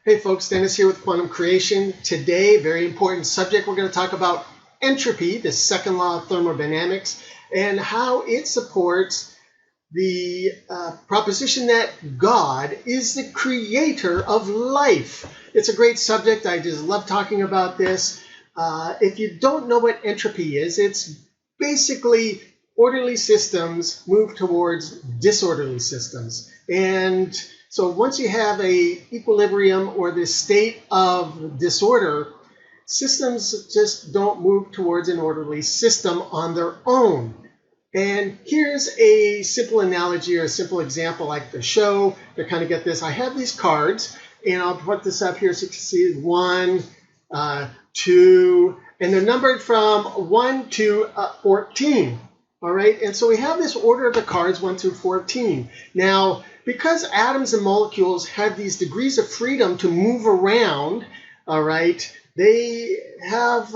Hey folks, Dennis here with Quantum Creation. Today, very important subject. We're going to talk about entropy, the second law of thermodynamics, and how it supports the proposition that God is the creator of life. It's a great subject. I just love talking about this. If you don't know what entropy is, it's basically orderly systems move towards disorderly systems. And so once you have a equilibrium or this state of disorder, systems just don't move towards an orderly system on their own. And here's a simple analogy or a simple example I like to show to kind of get this. I have these cards, and I'll put this up here so you can see 1, 2, and they're numbered from 1 to 14. All right, and so we have this order of the cards 1 through 14. Now, because atoms and molecules have these degrees of freedom to move around, all right, they have,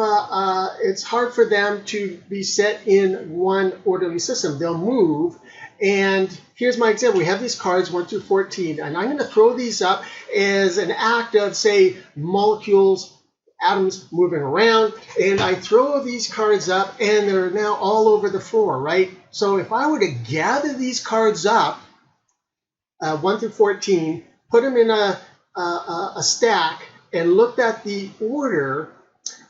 it's hard for them to be set in one orderly system. They'll move, and here's my example. We have these cards 1 through 14, and I'm going to throw these up as an act of, say, molecules, atoms moving around, and I throw these cards up, and they're now all over the floor, right? So if I were to gather these cards up, 1 through 14, put them in a stack, and looked at the order,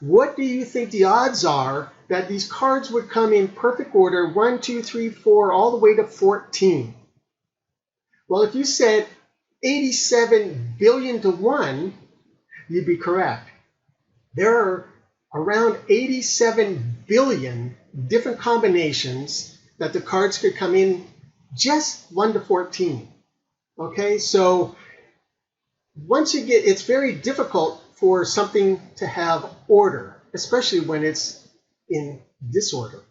what do you think the odds are that these cards would come in perfect order, 1, 2, 3, 4, all the way to 14? Well, if you said 87 billion to 1, you'd be correct. There are around 87 billion different combinations that the cards could come in just 1 to 14. Okay, so once you get, it's very difficult for something to have order, especially when it's in disorder.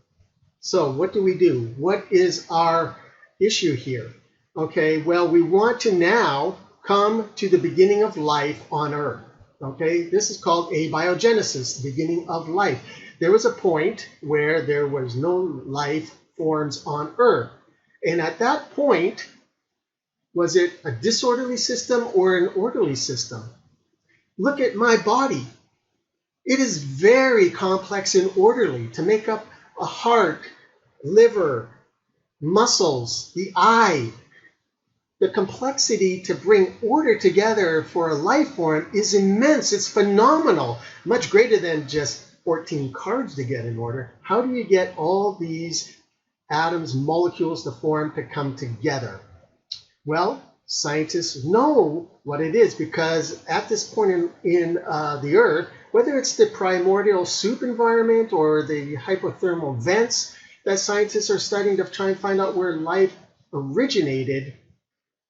So what do we do? What is our issue here? Okay, well, we want to now come to the beginning of life on Earth. Okay, this is called abiogenesis, the beginning of life. There was a point where there was no life forms on Earth. And at that point, was it a disorderly system or an orderly system? Look at my body. It is very complex and orderly to make up a heart, liver, muscles, the eye. The complexity to bring order together for a life form is immense. It's phenomenal, much greater than just 14 cards to get in order. How do you get all these atoms, molecules to form to come together? Well, scientists know what it is because at this point in the Earth, whether it's the primordial soup environment or the hypothermal vents that scientists are studying to try and find out where life originated,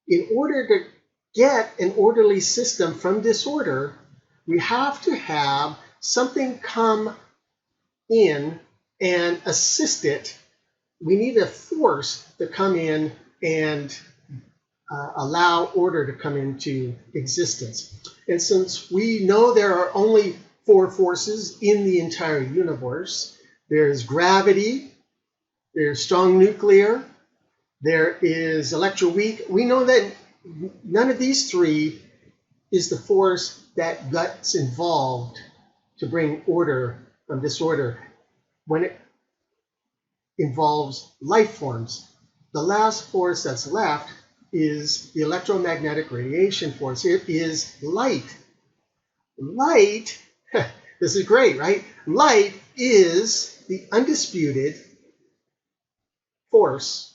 in order to get an orderly system from disorder, we have to have something come in and assist it. We need a force to come in and allow order to come into existence. And since we know there are only 4 forces in the entire universe, there's gravity, there's strong nuclear, there is electroweak. We know that none of these 3 is the force that gets involved to bring order from disorder when it involves life forms. The last force that's left is the electromagnetic radiation force. It is light. Light, this is great, right? Light is the undisputed force.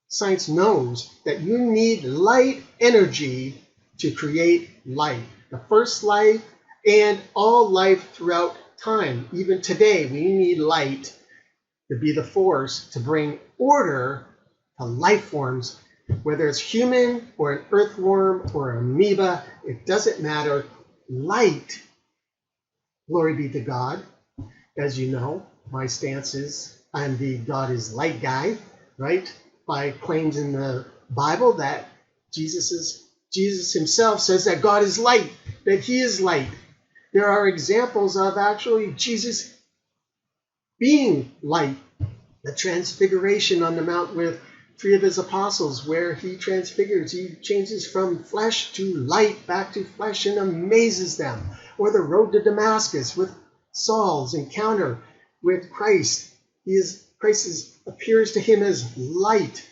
Science knows that you need light energy to create life. The first life and all life throughout time. Even today, we need light to be the force to bring order to life forms. Whether it's human or an earthworm or an amoeba, it doesn't matter. Light, glory be to God. As you know, my stance is I'm the God is light guy, right? By claims in the Bible that Jesus himself says that God is light, that he is light. There are examples of actually Jesus being light, the transfiguration on the mount with three of his apostles where he transfigures. He changes from flesh to light, back to flesh, and amazes them. Or the road to Damascus with Saul's encounter with Christ. Christ appears to him as light,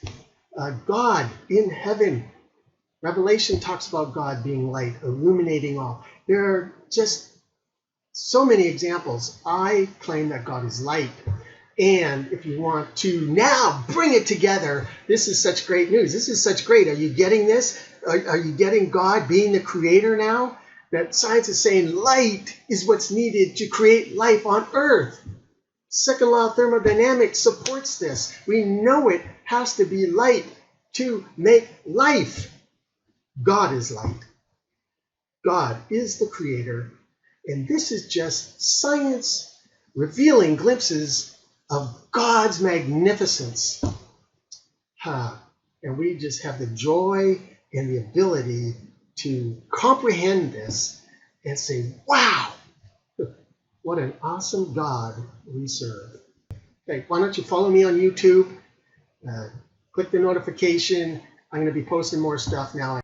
God in heaven. Revelation talks about God being light, illuminating all. There are just so many examples. I claim that God is light. And if you want to now bring it together, this is such great news. This is such great. Are you getting this? Are you getting God being the creator now? That science is saying light is what's needed to create life on Earth. Second law of thermodynamics supports this. We know it has to be light to make life. God is light. God is the creator. And this is just science revealing glimpses of God's magnificence. And we just have the joy and the ability to comprehend this and say, wow, what an awesome God we serve. Okay, why don't you follow me on YouTube? Click the notification. I'm going to be posting more stuff now.